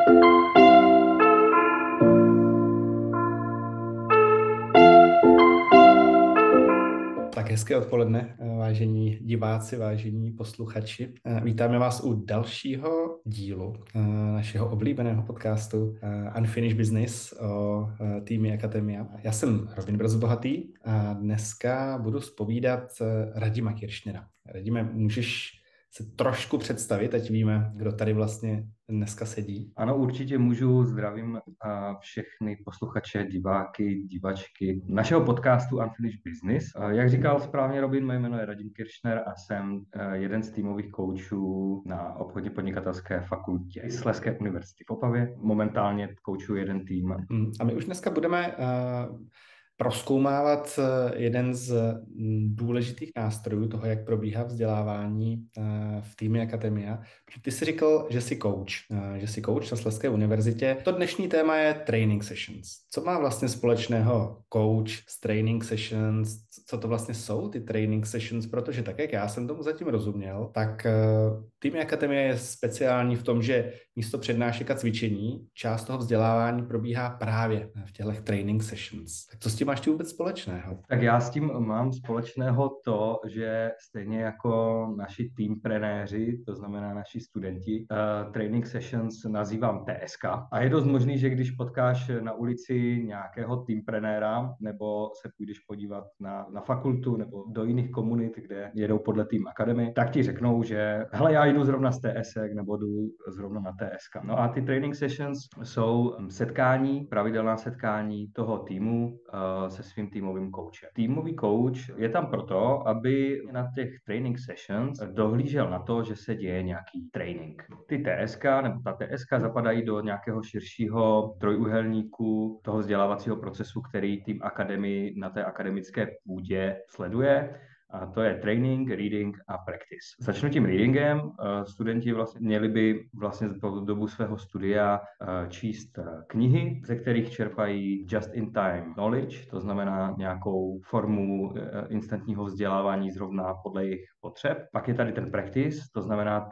Tak hezké odpoledne, vážení diváci, vážení posluchači. Vítáme vás u dalšího dílu našeho oblíbeného podcastu Unfinished Business o týmu Akademia. Já jsem Robin Brzobohatý a dneska budu zpovídat Radima Kiršnera. Radime, můžeš se trošku představit, ať víme, kdo tady vlastně dneska sedí? Ano, určitě můžu. Zdravím všechny posluchače, diváky, divačky našeho podcastu Unfinished Business. Jak říkal správně Robin, mé jméno je Radim Kiršner a jsem jeden z týmových koučů na obchodně podnikatelské fakultě Slezské univerzity v Opavě. Momentálně koučuji jeden tým. A my už dneska budeme prozkoumávat jeden z důležitých nástrojů toho, jak probíhá vzdělávání v týmu Akademia. Protože ty jsi říkal, že jsi coach na Slezské univerzitě. To dnešní téma je training sessions. Co má vlastně společného coach s training sessions? Co to vlastně jsou ty training sessions? Protože tak, jak já jsem tomu zatím rozuměl, tak tým Akademie je speciální v tom, že místo přednášek a cvičení část toho vzdělávání probíhá právě v těchto training sessions. Tak co s tím máš ty vůbec společného? Tak já s tím mám společného to, že stejně jako naši teamprenéři, to znamená naši studenti, training sessions nazývám TSK. A je dost možný, že když potkáš na ulici nějakého teamprenéra nebo se půjdeš podívat na fakultu nebo do jiných komunit, kde jedou podle Team Academy, tak ti řeknou, že hele, já jdu zrovna z TSek nebo jdu zrovna na TSK. No a ty training sessions jsou pravidelná setkání toho týmu se svým týmovým koučem. Týmový kouč je tam proto, aby na těch training sessions dohlížel na to, že se děje nějaký training. Ty TSK nebo ta TSK zapadají do nějakého širšího trojúhelníku toho vzdělávacího procesu, který tým Academy na té akademické půdě sleduje. A to je training, reading a practice. Začnu tím readingem. Studenti měli by vlastně po dobu svého studia číst knihy, ze kterých čerpají just-in-time knowledge, to znamená nějakou formu instantního vzdělávání zrovna podle jejich potřeb. Pak je tady ten practice, to znamená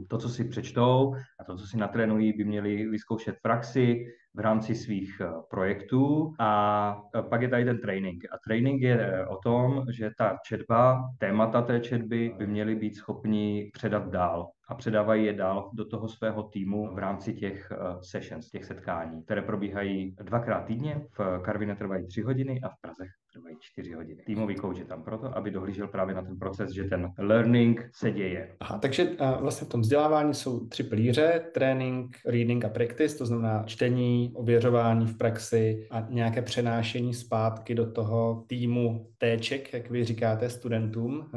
to, co si přečtou a to, co si natrénují, by měli vyzkoušet v praxi v rámci svých projektů. A pak je tady ten training. A training je o tom, že ta četba, témata té četby by měly být schopni předat dál. A předávají je dál do toho svého týmu v rámci těch sessions, těch setkání, které probíhají 2krát týdně. V Karviné trvají 3 hodiny a v Praze trvají 4 hodiny. Týmový coach je tam proto, aby dohlížel právě na ten proces, že ten learning se děje. Aha, takže vlastně v tom vzdělávání jsou 3 pilíře: trénink, reading a practice, to znamená čtení, ověřování v praxi a nějaké přenášení zpátky do toho týmu téček, jak vy říkáte studentům.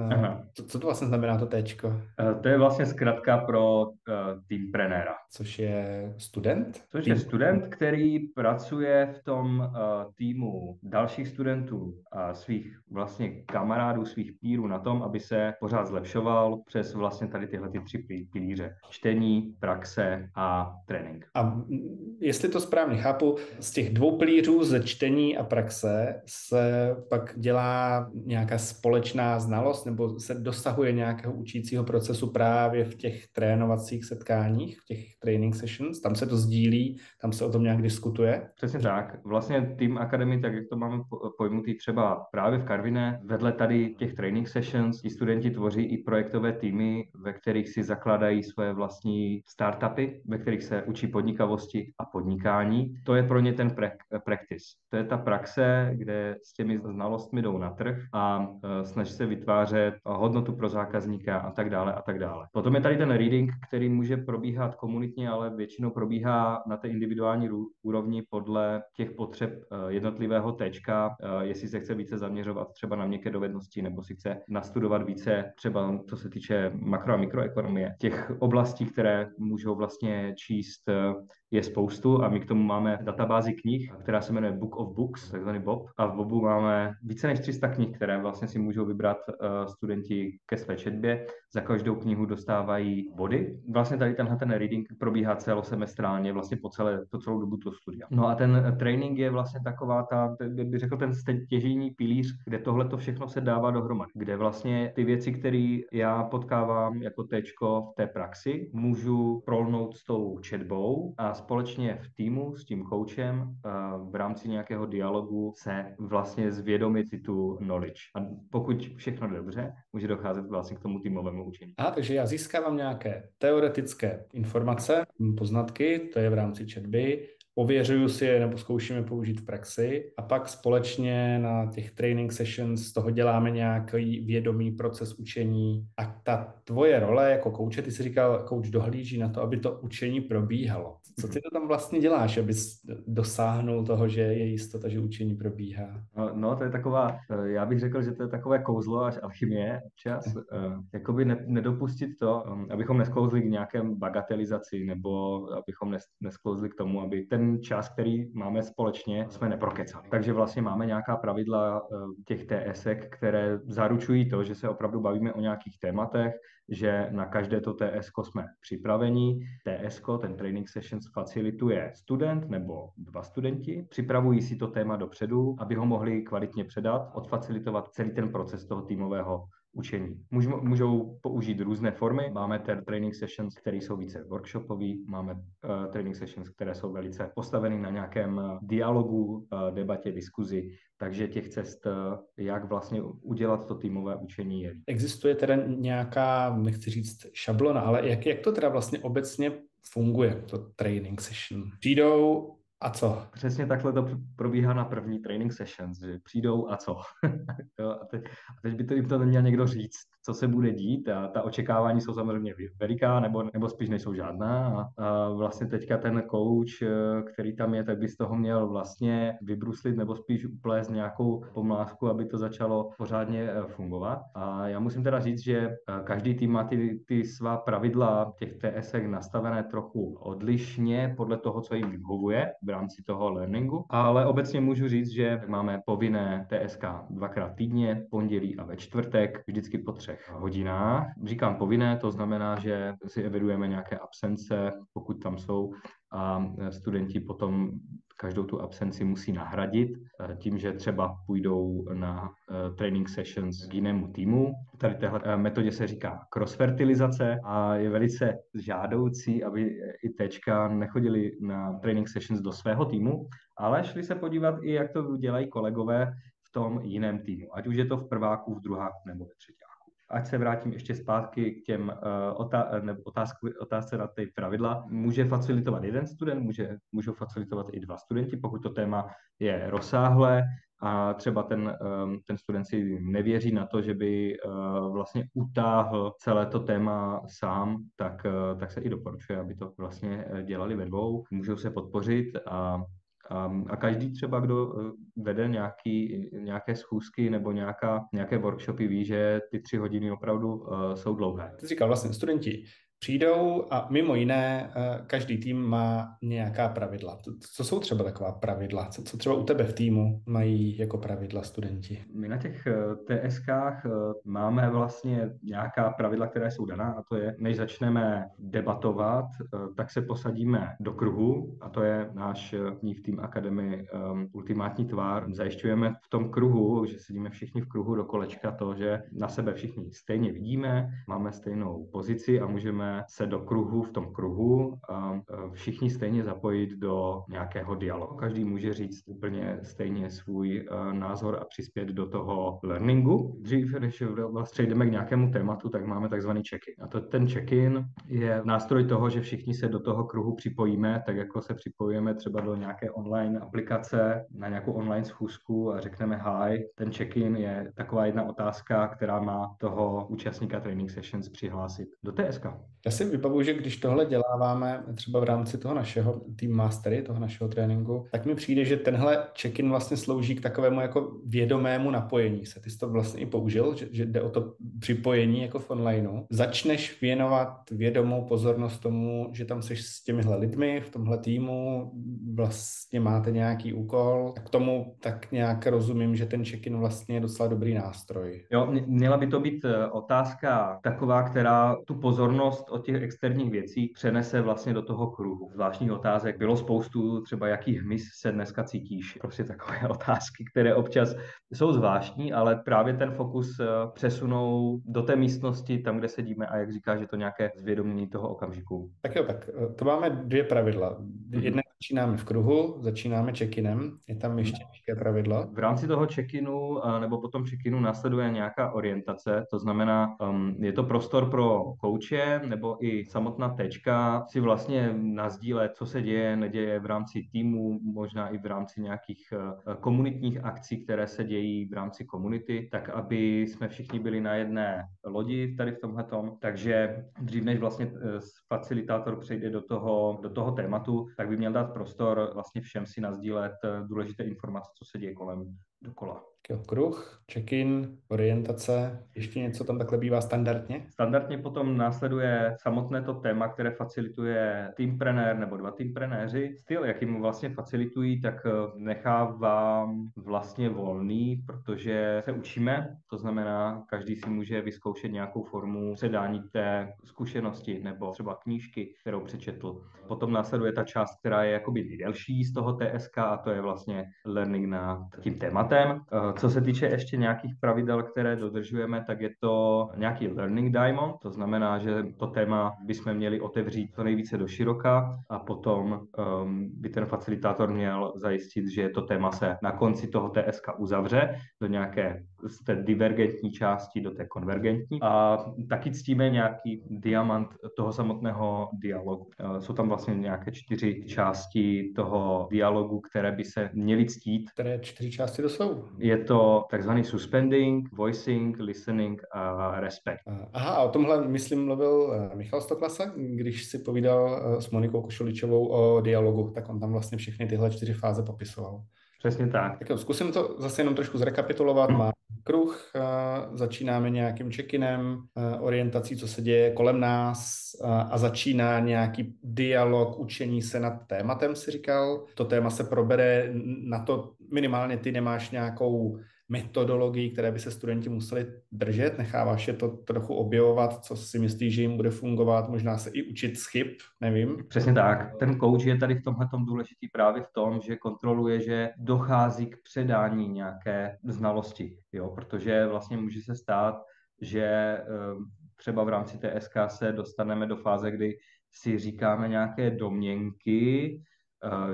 Co to vlastně znamená to téčko? To je vlastně zkratka pro teamprenéra. Což je student? Je student, který pracuje v tom týmu dalších studentů a svých vlastně kamarádů, svých pírů na tom, aby se pořád zlepšoval přes vlastně tady tyhle 3 pilíře. Čtení, praxe a trénink. A jestli to správně chápu, z těch 2 pilířů ze čtení a praxe se pak dělá nějaká společná znalost nebo se dosahuje nějakého učícího procesu právě v těch trénovacích setkáních, v těch training sessions, tam se to sdílí, tam se o tom nějak diskutuje? Přesně tak. Vlastně Team Academy, tak jak to máme pojmutý třeba právě v Karviné, vedle tady těch training sessions, ti studenti tvoří i projektové týmy, ve kterých si zakládají svoje vlastní startupy, ve kterých se učí podnikavosti a podnikání. To je pro ně ten practice. To je ta praxe, kde s těmi znalostmi jdou na trh a snaží se vytvářet hodnotu pro zákazníka a tak dále a tak dále. Potom je tady ten reading, který může probíhat komunitně, ale většinou probíhá na té individuální úrovni podle těch potřeb jednotlivého téčka, jestli se chce více zaměřovat třeba na měkké dovednosti nebo si chce nastudovat více třeba co se týče makro- a mikroekonomie. Těch oblastí, které můžou vlastně číst, je spoustu a my k tomu máme databázi knih, která se jmenuje Book of Books, takzvaný BOB. A v BOBu máme více než 300 knih, které vlastně si můžou vybrat studenti ke své četbě. Za každou knihu dostávají body. Vlastně tady ten reading probíhá celosemestrálně, vlastně po celou dobu toho studia. No a ten training je vlastně taková bych řekl, ten stěžejní pilíř, kde tohle to všechno se dává dohromady, kde vlastně ty věci, které já potkávám jako téčko v té praxi, můžu prolnout s tou četbou a společně v týmu s tím koučem v rámci nějakého dialogu se vlastně zvědomit si tu knowledge. A pokud všechno jde dobře, může docházet vlastně k tomu týmovému učení. Takže já získávám nějaké teoretické informace, poznatky, to je v rámci četby, ověřuju si je nebo zkoušíme použít v praxi a pak společně na těch training sessions z toho děláme nějaký vědomý proces učení a ta tvoje role jako kouče, ty jsi říkal, kouč dohlíží na to, aby to učení probíhalo. Co ty to tam vlastně děláš, abys dosáhnul toho, že je jistota, že učení probíhá? No, to je taková, já bych řekl, že to je takové kouzlo až alchymie čas, jakoby nedopustit to, abychom nesklouzli k nějaké bagatelizaci, nebo abychom nesklouzli k tomu, aby ten čas, který máme společně, jsme neprokecali. Takže vlastně máme nějaká pravidla těch TSek, které zaručují to, že se opravdu bavíme o nějakých tématech, že na každé to TSko jsme připraveni. TSko, ten training sessions facilituje student nebo 2 studenti, připravují si to téma dopředu, aby ho mohli kvalitně předat, odfacilitovat celý ten proces toho týmového učení. Můžou použít různé formy. Máme training sessions, které jsou více workshopový, máme training sessions, které jsou velice postaveny na nějakém dialogu, debatě, diskuzi, takže těch cest, jak vlastně udělat to týmové učení je. Existuje teda nějaká, nechci říct šablona, ale jak to teda vlastně obecně funguje, to training session? Přijdou a co? Přesně takhle to probíhá na první training sessions, že přijdou a co. Jo, a teď by to jim to neměl někdo říct, co se bude dít a ta očekávání jsou samozřejmě veliká nebo spíš nejsou žádná a vlastně teďka ten coach, který tam je, tak by z toho měl vlastně vybruslit nebo spíš uplést nějakou pomlázku, aby to začalo pořádně fungovat. A já musím teda říct, že každý tým má ty svá pravidla těch TSek nastavené trochu odlišně podle toho, co jim vyhovuje v rámci toho learningu, ale obecně můžu říct, že máme povinné TSK 2krát týdně, pondělí a ve čtvrtek, vždycky po 3 hodinách. Říkám povinné, to znamená, že si evidujeme nějaké absence, pokud tam jsou, a studenti potom každou tu absenci musí nahradit tím, že třeba půjdou na training sessions k jinému týmu. Tady téhle metodě se říká cross-fertilizace a je velice žádoucí, aby i téčka nechodili na training sessions do svého týmu, ale šli se podívat i, jak to dělají kolegové v tom jiném týmu, ať už je to v prváku, v druháku nebo ve třetíku. Ať se vrátím ještě zpátky k těm otázce na ty pravidla. Může facilitovat jeden student, můžou facilitovat i 2 studenti, pokud to téma je rozsáhlé a třeba ten student si nevěří na to, že by vlastně utáhl celé to téma sám, tak se i doporučuje, aby to vlastně dělali ve 2. Můžou se podpořit a každý třeba, kdo vede nějaké schůzky nebo nějaké workshopy, ví, že ty 3 hodiny opravdu jsou dlouhé. Ty jsi říkal, vlastně studenti přijdou a mimo jiné každý tým má nějaká pravidla. Co jsou třeba taková pravidla? Co třeba u tebe v týmu mají jako pravidla studenti? My na těch TSkách máme vlastně nějaká pravidla, která jsou daná, a to je, než začneme debatovat, tak se posadíme do kruhu, a to je náš v Team Academy ultimátní tvár. Zajišťujeme v tom kruhu, že sedíme všichni v kruhu do kolečka, to, že na sebe všichni stejně vidíme, máme stejnou pozici a můžeme se v tom kruhu všichni stejně zapojit do nějakého dialogu. Každý může říct úplně stejně svůj názor a přispět do toho learningu. Dřív, než vlastně jdeme k nějakému tématu, tak máme takzvaný check-in. A ten check-in je nástroj toho, že všichni se do toho kruhu připojíme, tak jako se připojujeme třeba do nějaké online aplikace, na nějakou online schůzku a řekneme hi. Ten check-in je taková jedna otázka, která má toho účastníka training sessions přihlásit do TSK. Já si vybavuji, že když tohle děláváme třeba v rámci toho našeho Team Mastery, toho našeho tréninku, tak mi přijde, že tenhle check-in vlastně slouží k takovému jako vědomému napojení se. Ty jsi to vlastně i použil, že jde o to připojení jako v onlineu. Začneš věnovat vědomou pozornost tomu, že tam seš s těmihle lidmi v tomhle týmu, vlastně máte nějaký úkol. K tomu tak nějak rozumím, že ten check-in vlastně je docela dobrý nástroj. Jo, měla by to být otázka taková, která tu pozornost od těch externích věcí přenese vlastně do toho kruhu. Zvláštních otázek bylo spoustu, třeba jaký hmyz se dneska cítíš. Prostě takové otázky, které občas jsou zvláštní, ale právě ten fokus přesunou do té místnosti, tam, kde sedíme, a jak říkáš, že to nějaké zvědomění toho okamžiku. Tak jo, tak to máme 2 pravidla. Jednak začínáme v kruhu, začínáme check-inem. Je tam ještě nějaké pravidlo? V rámci toho check-inu nebo potom check-inu následuje nějaká orientace, to znamená, je to prostor pro kouče nebo i samotná tečka si vlastně nasdílet, co se děje, neděje v rámci týmu, možná i v rámci nějakých komunitních akcí, které se dějí v rámci komunity, tak aby jsme všichni byli na jedné lodi tady v tomhletom. Takže dřív než vlastně facilitátor přejde do toho tématu, tak by měl dát prostor vlastně všem si nasdílet důležité informace, co se děje kolem dokola. Kruh, check-in, orientace, ještě něco tam takhle bývá standardně? Standardně potom následuje samotné to téma, které facilituje teamprenér nebo dva teamprenéři. Styl, jakým vlastně facilitují, tak nechávám vlastně volný, protože se učíme, to znamená, každý si může vyzkoušet nějakou formu předání té zkušenosti nebo třeba knížky, kterou přečetl. Potom následuje ta část, která je jakoby nejdelší z toho TSK, a to je vlastně learning nad tím tématem. Co se týče ještě nějakých pravidel, které dodržujeme, tak je to nějaký learning diamond, to znamená, že to téma bychom měli otevřít co nejvíce do široka a potom by ten facilitátor měl zajistit, že to téma se na konci toho TSK uzavře do nějaké z té divergentní části do té konvergentní a taky ctíme nějaký diamant toho samotného dialogu. Jsou tam vlastně nějaké 4 části toho dialogu, které by se měly ctít. Které 4 části to jsou? Je to takzvaný suspending, voicing, listening a respect. Aha, a o tomhle, myslím, mluvil Michal Stoklasa, když si povídal s Monikou Košuličovou o dialogu, tak on tam vlastně všechny tyhle 4 fáze popisoval. Přesně tak. Tak jo, zkusím to zase jenom trošku zrekapitulovat. Má kruh, začínáme nějakým check-inem, orientací, co se děje kolem nás a začíná nějaký dialog, učení se nad tématem, si říkal. To téma se probere na to, minimálně ty nemáš nějakou metodologii, které by se studenti museli držet, necháváš je to trochu objevovat, co si myslíš, že jim bude fungovat, možná se i učit z chyb, nevím. Přesně tak. Ten coach je tady v tomhletom důležitý právě v tom, že kontroluje, že dochází k předání nějaké znalosti, jo? Protože vlastně může se stát, že třeba v rámci TSK se dostaneme do fáze, kdy si říkáme nějaké domněnky,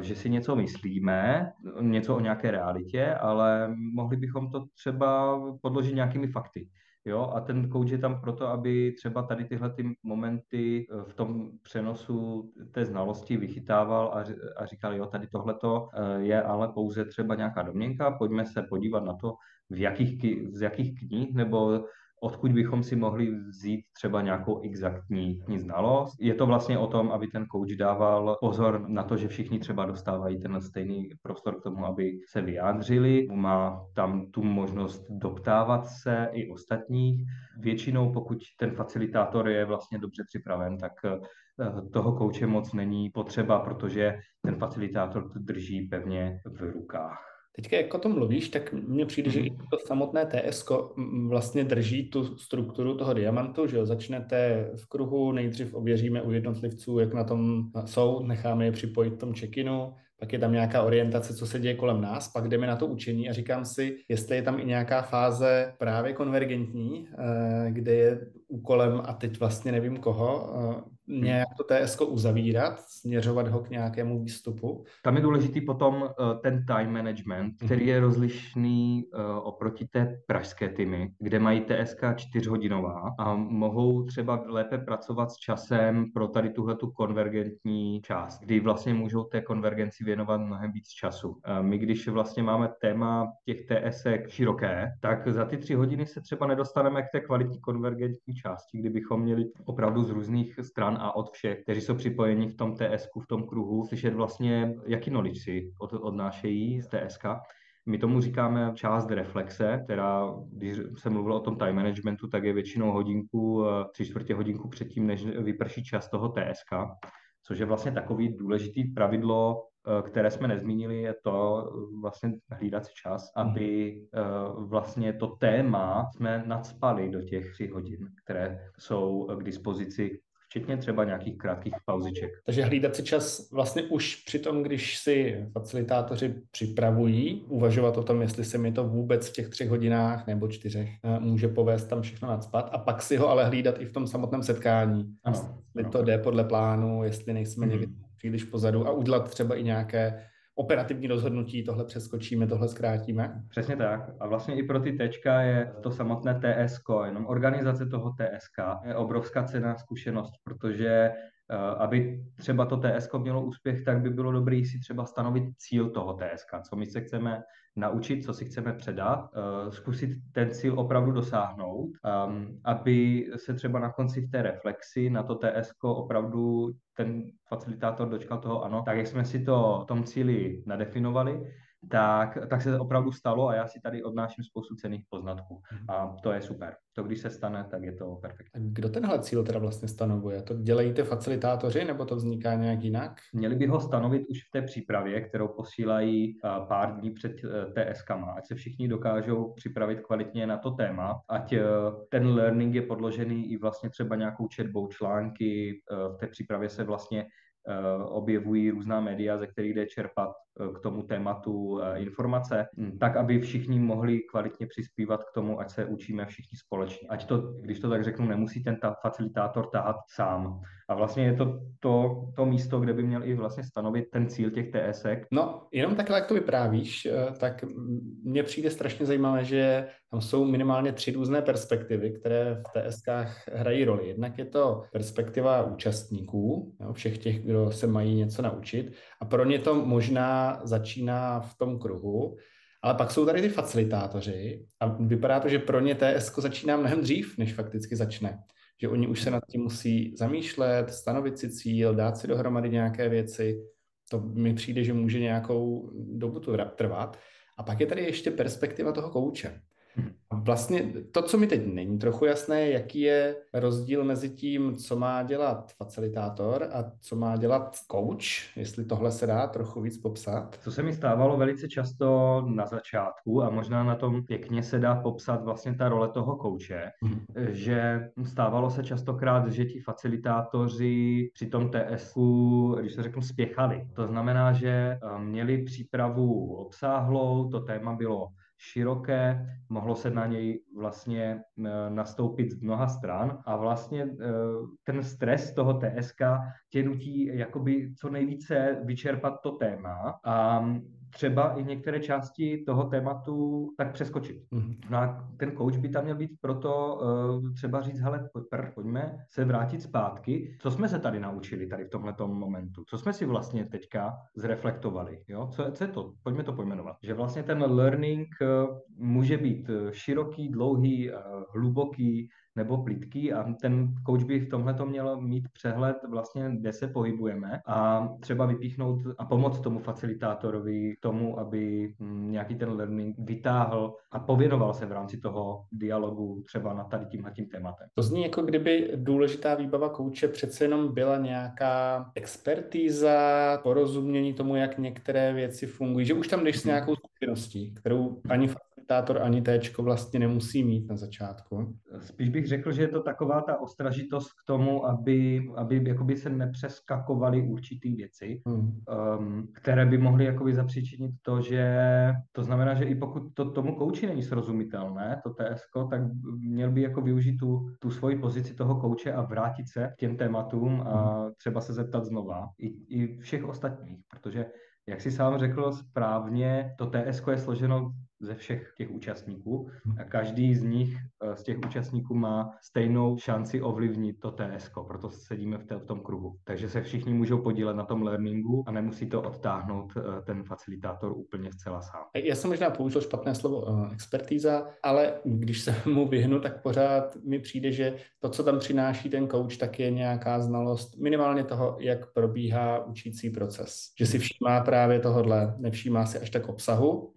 že si něco myslíme, něco o nějaké realitě, ale mohli bychom to třeba podložit nějakými fakty. Jo, a ten coach je tam proto, aby třeba tady tyhle ty momenty v tom přenosu té znalosti vychytával a říkal, jo, tady tohleto je ale pouze třeba nějaká domněnka, pojďme se podívat na to, z jakých knih nebo odkud bychom si mohli vzít třeba nějakou exaktní znalost. Je to vlastně o tom, aby ten coach dával pozor na to, že všichni třeba dostávají ten stejný prostor k tomu, aby se vyjádřili. Má tam tu možnost doptávat se i ostatních. Většinou, pokud ten facilitátor je vlastně dobře připraven, tak toho kouče moc není potřeba, protože ten facilitátor to drží pevně v rukách. Teďka, jak o tom mluvíš, tak mně přijde, že i to samotné TSK vlastně drží tu strukturu toho diamantu, že jo, začnete v kruhu, nejdřív ověříme u jednotlivců, jak na tom jsou, necháme je připojit v tom check-inu, pak je tam nějaká orientace, co se děje kolem nás, pak jdeme na to učení a říkám si, jestli je tam i nějaká fáze právě konvergentní, kde je úkolem, a teď vlastně nevím koho, nějak to TSK uzavírat, směřovat ho k nějakému výstupu. Tam je důležitý potom ten time management, který je rozlišný oproti té pražské týmy, kde mají TSK 4hodinová a mohou třeba lépe pracovat s časem pro tady tuhletu konvergentní část, kdy vlastně můžou té konvergenci věnovat mnohem víc času. My, když vlastně máme téma těch TSek široké, tak za ty 3 hodiny se třeba nedostaneme k té kvalitní konvergentní části, kdybychom měli opravdu z různých stran a od všech, kteří jsou připojeni v tom TSku, v tom kruhu, slyšet vlastně, jaký knowledge si odnášejí z TSK. My tomu říkáme část reflexe, která, když se mluvilo o tom time managementu, tak je většinou hodinku, 3/4 hodinku předtím, než vyprší čas toho TSK, což je vlastně takový důležitý pravidlo, které jsme nezmínili, je to vlastně hlídat si čas, aby vlastně to téma jsme nacpali do těch 3 hodin, které jsou k dispozici, včetně třeba nějakých krátkých pauziček. Takže hlídat si čas vlastně už při tom, když si facilitátoři připravují, uvažovat o tom, jestli se mi to vůbec v těch 3 hodinách nebo 4 může povést tam všechno nacpat a pak si ho ale hlídat i v tom samotném setkání. Ano, jestli to jde podle plánu, jestli nejsme někdy příliš pozadu a udělat třeba i nějaké operativní rozhodnutí, tohle přeskočíme, tohle zkrátíme? Přesně tak. A vlastně i pro ty tečka je to samotné TSK, jenom organizace toho TSK je obrovská cenná zkušenost, protože aby třeba to TSK mělo úspěch, tak by bylo dobré si třeba stanovit cíl toho TSK, co my se chceme naučit, co si chceme předat, zkusit ten cíl opravdu dosáhnout, aby se třeba na konci v té reflexi na to TSK opravdu ten facilitátor dočkal toho ano, tak jak jsme si to v tom cíli nadefinovali, tak se opravdu stalo a já si tady odnáším spoustu cenných poznatků. A to je super. To, když se stane, tak je to perfektní. A kdo tenhle cíl teda vlastně stanovuje? To dělají ty facilitátoři, nebo to vzniká nějak jinak? Měli by ho stanovit už v té přípravě, kterou posílají pár dní před TSKama, ať se všichni dokážou připravit kvalitně na to téma, ať ten learning je podložený i vlastně třeba nějakou četbou články, v té přípravě se vlastně objevují různá média, ze kterých jde čerpat k tomu tématu informace, tak aby všichni mohli kvalitně přispívat k tomu, ať se učíme všichni společně. Ať to, když to tak řeknu, nemusí ten facilitátor tahat sám. A vlastně je to místo, kde by měl i vlastně stanovit ten cíl těch TSek. No, jenom takhle, jak to vyprávíš, tak mně přijde strašně zajímavé, že tam jsou minimálně 3 různé perspektivy, které v TSkách hrají roli. Jednak je to perspektiva účastníků, všech těch, kdo se mají něco naučit, a pro ně to možná začíná v tom kruhu, ale pak jsou tady ty facilitátoři a vypadá to, že pro ně TSK začíná mnohem dřív, než fakticky začne. Že oni už se nad tím musí zamýšlet, stanovit si cíl, dát si dohromady nějaké věci. To mi přijde, že může nějakou dobu to trvat. A pak je tady ještě perspektiva toho kouče. A vlastně to, co mi teď není trochu jasné, jaký je rozdíl mezi tím, co má dělat facilitátor a co má dělat coach, jestli tohle se dá trochu víc popsat. Co se mi stávalo velice často na začátku a možná na tom pěkně se dá popsat vlastně ta role toho kouče, že stávalo se častokrát, že ti facilitátoři při tom TSku, když to řeknu, spěchali. To znamená, že měli přípravu obsáhlou, to téma bylo široké, mohlo se na něj vlastně nastoupit z mnoha stran a vlastně ten stres toho TSK tě nutí jakoby co nejvíce vyčerpat to téma a třeba i některé části toho tématu tak přeskočit. No a ten coach by tam měl být proto třeba říct, hele, pojďme se vrátit zpátky. Co jsme se tady naučili tady v tomhletom momentu? Co jsme si vlastně teďka zreflektovali? Jo? Co je to? Pojďme to pojmenovat. Že vlastně ten learning může být široký, dlouhý, hluboký, nebo plytký a ten coach by v tomhle měl mít přehled vlastně, kde se pohybujeme a třeba vypíchnout a pomoct tomu facilitátorovi k tomu, aby nějaký ten learning vytáhl a pověnoval se v rámci toho dialogu třeba na tady tímhletím tématem. To zní, jako kdyby důležitá výbava kouče přece jenom byla nějaká expertíza, porozumění tomu, jak některé věci fungují, že už tam jdeš s nějakou zkušeností, kterou ani facilitátor, ani téčko vlastně nemusí mít na začátku. Spíš bych řekl, že je to taková ta ostražitost k tomu, aby jakoby se nepřeskakovaly určitý věci, které by mohly jakoby zapříčinit to, že to znamená, že i pokud to tomu kouči není srozumitelné, to TSK, tak měl by jako využít tu svoji pozici toho kouče a vrátit se k těm tématům a třeba se zeptat znova i všech ostatních, protože jak jsi sám řekl správně, to TSK je složeno ze všech těch účastníků a každý z nich, z těch účastníků má stejnou šanci ovlivnit to TSK, proto sedíme v tom kruhu. Takže se všichni můžou podílet na tom learningu a nemusí to odtáhnout ten facilitátor úplně zcela sám. Já jsem možná použil špatné slovo expertíza, ale když se mu vyhnu, tak pořád mi přijde, že to, co tam přináší ten coach, tak je nějaká znalost minimálně toho, jak probíhá učící proces. Že si všímá právě tohodle, nevšímá si až tak obsahu,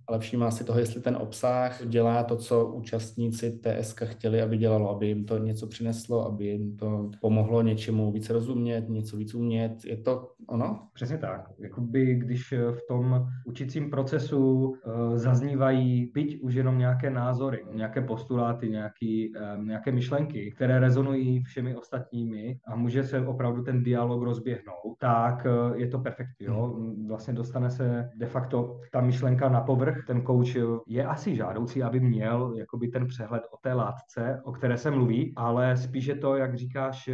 ale všímá si toho, jestli ten obsah dělá to, co účastníci TSK chtěli, aby dělalo, aby jim to něco přineslo, aby jim to pomohlo něčemu víc rozumět, něco víc umět. Je to ono? Přesně tak. Jakoby, když v tom učícím procesu zaznívají byť už jenom nějaké názory, nějaké postuláty, nějaké myšlenky, které rezonují všemi ostatními a může se opravdu ten dialog rozběhnout, tak je to perfektní. Jo? Vlastně dostane se de facto ta myšlenka na povrch ten coach je asi žádoucí, aby měl jakoby ten přehled o té látce, o které se mluví, ale spíš je to, jak říkáš,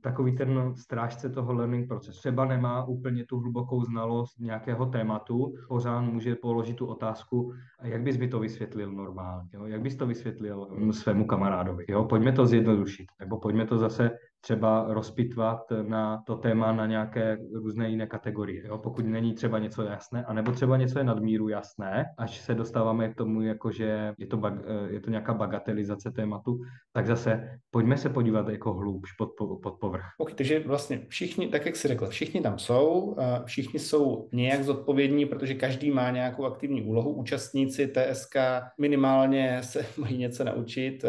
takový ten strážce toho learning procesu. Třeba nemá úplně tu hlubokou znalost nějakého tématu, pořád může položit tu otázku, jak bys mi to vysvětlil normálně, jo? Jak bys to vysvětlil svému kamarádovi. Jo? Pojďme to zjednodušit, nebo pojďme to zase třeba rozpitvat na to téma na nějaké různé jiné kategorie. Jo? Pokud není třeba něco jasné, anebo třeba něco je nadmíru jasné, až se dostáváme k tomu, jako že je to nějaká bagatelizace tématu, tak zase pojďme se podívat jako hlubš pod povrch. Okay, takže vlastně všichni, tak jak jsi řekl, všichni tam jsou, všichni jsou nějak zodpovědní, protože každý má nějakou aktivní úlohu. Účastníci TSK minimálně se mají něco naučit,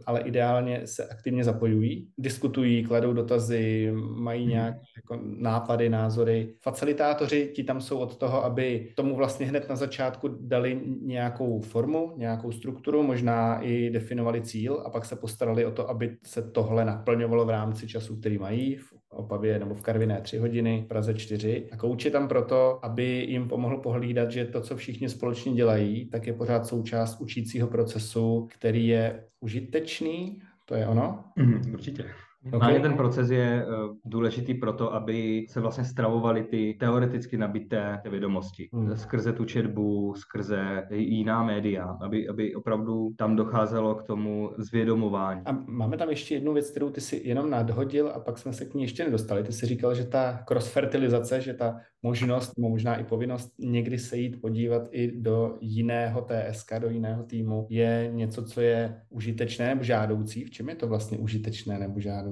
ale ideálně se aktivně zapojují, diskutují, kladou dotazy, mají nějaké jako nápady, názory. Facilitátoři, ti tam jsou od toho, aby tomu vlastně hned na začátku dali nějakou formu, nějakou strukturu, možná i definovali cíl a pak se postarali o to, aby se tohle naplňovalo v rámci času, který mají v Opavě nebo v Karviné 3 hodiny, v Praze 4. A kouč je tam proto, aby jim pomohl pohlídat, že to, co všichni společně dělají, tak je pořád součást učícího procesu, který je užitečný. To je ono? Určitě. Minimálně ten proces je důležitý proto, aby se vlastně stravovaly ty teoreticky nabité vědomosti. Skrze tu četbu, skrze jiná média, aby opravdu tam docházelo k tomu zvědomování. A máme tam ještě jednu věc, kterou ty si jenom nadhodil a pak jsme se k ní ještě nedostali. Ty jsi říkal, že ta cross-fertilizace, že ta možnost, možná i povinnost někdy se jít podívat i do jiného TSK, do jiného týmu, je něco, co je užitečné nebo žádoucí. V čem je to vlastně užitečné nebo žádoucí?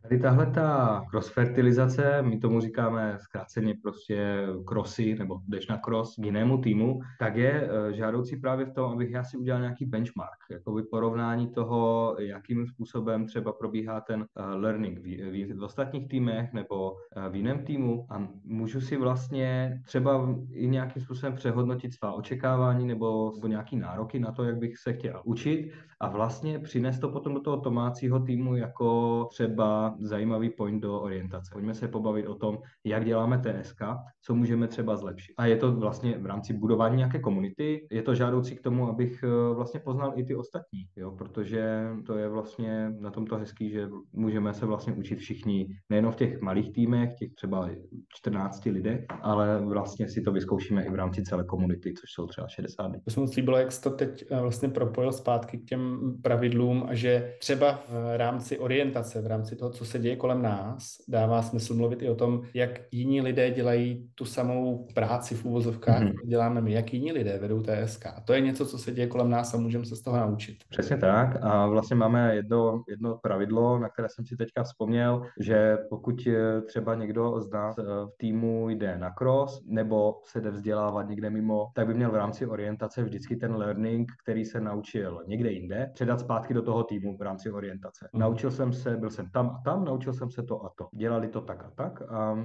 Tady tahle ta cross-fertilizace, my tomu říkáme zkráceně prostě crossy, nebo jdeš na cross k jinému týmu, tak je žádoucí právě v tom, abych já si udělal nějaký benchmark, jakoby porovnání toho, jakým způsobem třeba probíhá ten learning v ostatních týmech nebo v jiném týmu a můžu si vlastně třeba i nějakým způsobem přehodnotit svá očekávání nebo nějaký nároky na to, jak bych se chtěl učit a vlastně přinést to potom do toho domácího týmu jako třeba zajímavý point do orientace. Pojďme se pobavit o tom, jak děláme TSK, co můžeme třeba zlepšit. A je to vlastně v rámci budování nějaké komunity, je to žádoucí k tomu, abych vlastně poznal i ty ostatní, jo? Protože to je vlastně na tomto hezký, že můžeme se vlastně učit všichni, nejenom v těch malých týmech, těch třeba 14 lidech, ale vlastně si to vyzkoušíme i v rámci celé komunity, což jsou třeba 60 lidí. To se moc líbilo, jak jsi to teď vlastně propojil zpátky k těm pravidlům a že třeba v rámci orientace, v rámci toho, co se děje kolem nás, dává smysl mluvit i o tom, jak jiní lidé dělají tu samou práci v úvozovkách, děláme my, jak jiní lidé vedou TSK. A to je něco, co se děje kolem nás a můžeme se z toho naučit. Přesně tak a vlastně máme jedno pravidlo, na které jsem si teďka vzpomněl, že pokud třeba někdo z nás v týmu jde na cross nebo se jde vzdělávat někde mimo, tak by měl v rámci orientace vždycky ten learning, který se naučil někde jinde, předat zpátky do toho týmu v rámci orientace. Naučil jsem se, byl jsem tam a tam, naučil jsem se to a to. Dělali to tak a tak a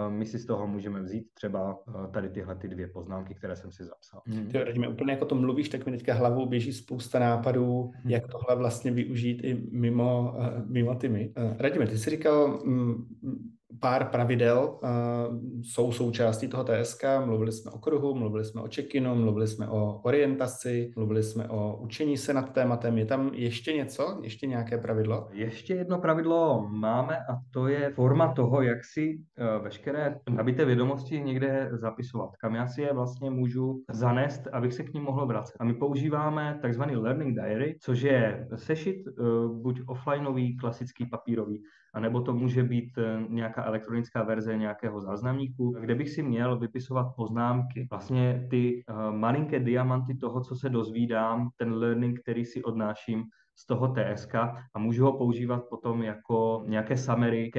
my si z toho můžeme vzít třeba tady tyhle ty 2 poznámky, které jsem si zapsal. Ty, Radime, úplně jako to mluvíš, tak mi teďka hlavou běží spousta nápadů, jak tohle vlastně využít i mimo týmy. Radime, ty jsi říkal pár pravidel jsou součástí toho TSK. Mluvili jsme o kruhu, mluvili jsme o check-inu, mluvili jsme o orientaci, mluvili jsme o učení se nad tématem. Je tam ještě něco? Ještě nějaké pravidlo? Ještě jedno pravidlo máme a to je forma toho, jak si veškeré nabité vědomosti někde zapisovat. Kam já si je vlastně můžu zanést, abych se k ním mohl vracet. A my používáme takzvaný learning diary, což je sešit buď offlineový, klasický papírový, anebo to může být nějaká elektronická verze nějakého záznamníku, kde bych si měl vypisovat poznámky. Vlastně ty malinké diamanty toho, co se dozvídám, ten learning, který si odnáším z toho TSK a můžu ho používat potom jako nějaké summary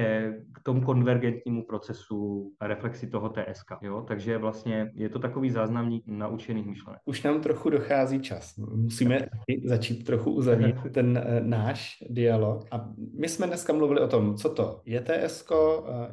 k tomu konvergentnímu procesu a reflexi toho TSK. Jo? Takže vlastně je to takový záznamník naučených myšlenek. Už nám trochu dochází čas. Musíme začít trochu uzavírat ten náš dialog. A my jsme dneska mluvili o tom, co to je TSK,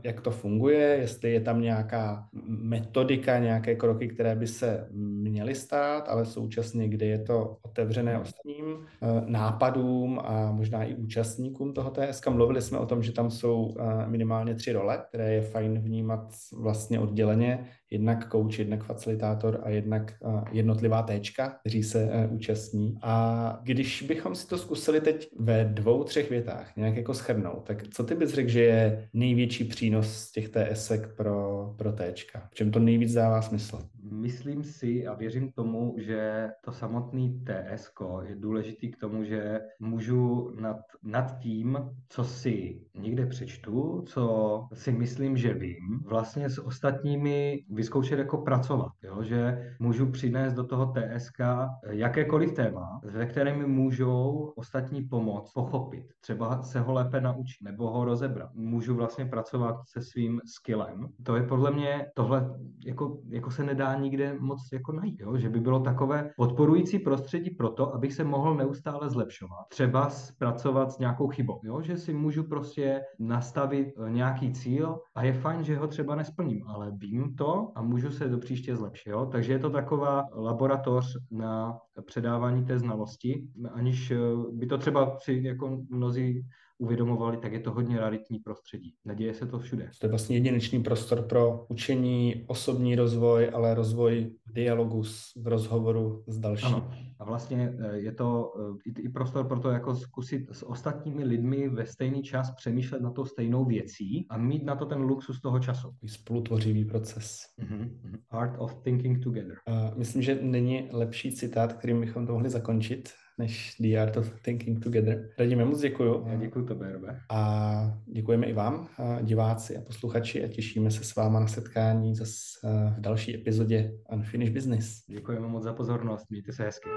jak to funguje, jestli je tam nějaká metodika, nějaké kroky, které by se měly stát, ale současně, kde je to otevřené ostatním nápadům, kamarádům a možná i účastníkům toho TSK. Mluvili jsme o tom, že tam jsou minimálně 3 role, které je fajn vnímat vlastně odděleně. Jednak coach, jednak facilitátor a jednak jednotlivá téčka, kteří se účastní. A když bychom si to zkusili teď ve 2-3 větách nějak jako shrnout, tak co ty bys řekl, že je největší přínos těch TSek pro téčka? V čem to nejvíc dává smysl? Myslím si a věřím tomu, že to samotný TSK je důležitý k tomu, že můžu nad tím, co si někde přečtu, co si myslím, že vím, vlastně s ostatními vyzkoušet jako pracovat. Jo? Že můžu přinést do toho TSK jakékoliv téma, ve kterém mi můžou ostatní pomoct pochopit. Třeba se ho lépe naučit nebo ho rozebrat. Můžu vlastně pracovat se svým skillem. To je podle mě tohle jako se nedá nikde moc jako najít, jo? Že by bylo takové podporující prostředí pro to, abych se mohl neustále zlepšovat. Třeba pracovat s nějakou chybou, jo? Že si můžu prostě nastavit nějaký cíl a je fajn, že ho třeba nesplním, ale vím to a můžu se do příště zlepšit. Jo? Takže je to taková laboratoř na předávání té znalosti, aniž by to třeba si jako mnozí uvědomovali, tak je to hodně raritní prostředí. Neděje se to všude. To je vlastně jedinečný prostor pro učení, osobní rozvoj, ale rozvoj v dialogu, v rozhovoru s dalšími. Ano. A vlastně je to i prostor pro to, jako zkusit s ostatními lidmi ve stejný čas přemýšlet na to stejnou věcí a mít na to ten luxus toho času. Spolutvořivý proces. Art of thinking together. Myslím, že není lepší citát, kterým bychom to mohli zakončit, než The Art of Thinking Together. Radíme, moc děkuju. Já děkuju tobě, Robe. A děkujeme i vám, diváci a posluchači, a těšíme se s váma na setkání zase v další epizodě Unfinished Business. Děkujeme moc za pozornost, mějte se hezky.